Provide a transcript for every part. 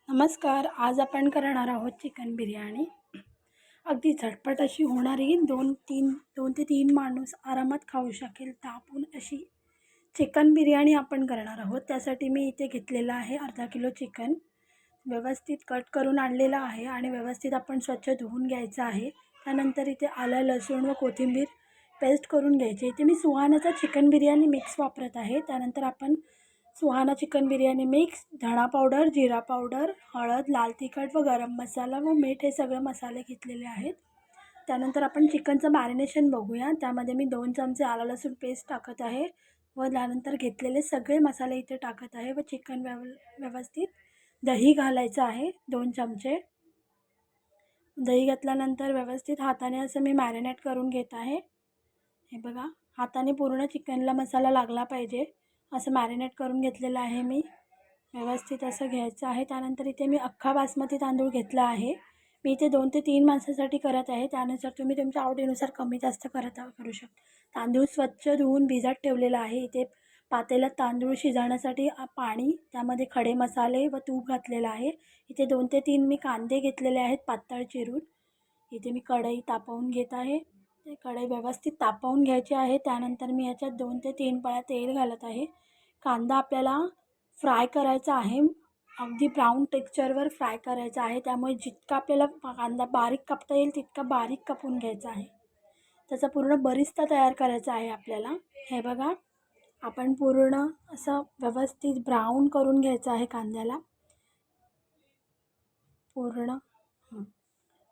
नमस्कार. आज आपण करणार आहोत चिकन बिर्याणी. अगदी झटपट अशी होणारी 2 ते 3 माणूस आरामात खाऊ शकेल तापून अशी चिकन बिर्याणी आपण करणार आहोत. त्यासाठी मी इथे घेतलेलं आहे अर्धा किलो चिकन. व्यवस्थित कट करून आणलेलं आहे आणि व्यवस्थित आपण स्वच्छ धुवून घ्यायचं आहे. त्यानंतर इथे आलं, लसूण व कोथिंबीर पेस्ट करून घ्यायची. इथे मी सुहानाचा चिकन बिर्याणी मिक्स वापरत आहे. त्यानंतर आपण सुहाना चिकन बिर्याणी मिक्स, धणा पावडर, जिरा पावडर, हळद, लाल तिखट व गरम मसाला व मीठ हे सगळे मसाले घेतलेले आहेत. त्यानंतर आपण चिकनचं मॅरिनेशन बघूया. त्यामध्ये मी 2 चमचे आलं लसूण पेस्ट टाकत आहे व त्यानंतर घेतलेले सगळे मसाले इथे टाकत आहे व चिकन व्यवस्थित दही घालायचं आहे 2 चमचे. दही घातल्यानंतर व्यवस्थित हाताने असं मी मॅरिनेट करून घेत आहे. हे बघा, हाताने पूर्ण चिकनला मसाला लागला पाहिजे असं मॅरिनेट करून घेतलेलं आहे मी. व्यवस्थित असं घ्यायचं आहे. त्यानंतर इथे मी अख्खा बासमती तांदूळ घेतला आहे. मी इथे 2 ते 3 माणसासाठी करत आहे. त्यानुसार तुम्ही तुमच्या आवडीनुसार कमी जास्त करू शकता. तांदूळ स्वच्छ धुवून भिजत ठेवलेला आहे. इथे पातेल्यात तांदूळ शिजवण्यासाठी पाणी, त्यामध्ये खडे मसाले व तूप घातलेलं आहे. इथे 2 ते 3 मी कांदे घेतलेले आहेत पातळ चिरून. इथे मी कढई तापवून घेत आहे. ते कढई व्यवस्थित तापवून घ्यायची आहे. त्यानंतर मी याच्यात 2 ते 3 पळ्या तेल घालत आहे. कांदा आपल्याला फ्राय करायचा आहे, अगदी ब्राऊन टेक्स्चरवर फ्राय करायचा आहे. त्यामुळे जितका आपल्याला कांदा बारीक कापता येईल तितका बारीक कापून घ्यायचा आहे. त्याचा पूर्ण बरिस्ता तयार करायचा आहे आपल्याला. हे बघा, आपण पूर्ण असं व्यवस्थित ब्राऊन करून घ्यायचं आहे कांद्याला पूर्ण.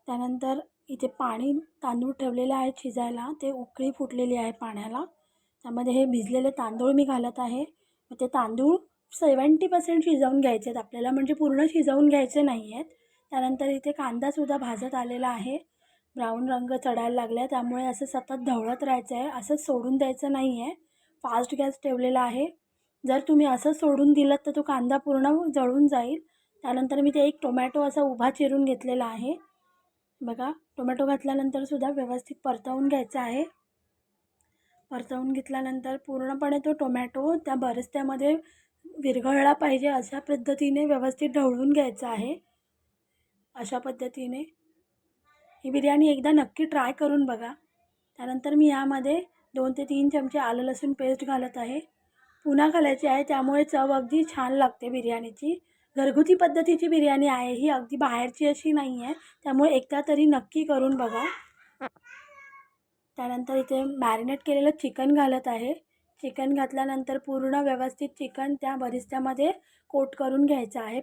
त्यानंतर इथे पाणी तांदूळ ठेवलेले आहे शिजायला. ते उकळी फुटलेली आहे पाण्याला. त्यामध्ये हे भिजलेले तांदूळ मी घालत आहे. ते तांदूळ 70% शिजवून घ्यायचे आहेत आपल्याला, म्हणजे पूर्ण शिजवून घ्यायचे नाही आहेत. त्यानंतर इथे कांदासुद्धा भाजत आलेला आहे. ब्राऊन रंग चढायला लागला आहे. त्यामुळे असं सतत ढवळत राहायचं आहे, असंच सोडून द्यायचं नाही आहे. फास्ट गॅस ठेवलेला आहे. जर तुम्ही असं सोडून दिलं तर तो कांदा पूर्ण जळून जाईल. त्यानंतर मी ते एक टोमॅटो असा उभा चिरून घेतलेला आहे. बघा, टोमॅटो घातल्यानंतरसुद्धा व्यवस्थित परतवून घ्यायचा आहे. परतवून घेतल्यानंतर पूर्णपणे तो टोमॅटो त्या बरिस्त्यामध्ये विरघळला पाहिजे अशा पद्धतीने व्यवस्थित ढवळून घ्यायचं आहे. अशा पद्धतीने ही बिर्याणी एकदा नक्की ट्राय करून बघा. त्यानंतर मी यामध्ये 2 ते 3 चमचे आलं लसूण पेस्ट घालत आहे. पुन्हा घालायची आहे, त्यामुळे चव अगदी छान लागते बिर्याणीची. घरगुती पद्धतीची बिर्याणी आहे ही, अगदी बाहेरची अशी नाही आहे. त्यामुळे एकदा तरी नक्की करून बघा. त्यानंतर इथे मॅरिनेट केलेलं चिकन घालत आहे. चिकन घातल्यानंतर पूर्ण व्यवस्थित चिकन त्या बरिस्त्यामध्ये कोट करून घ्यायचं आहे.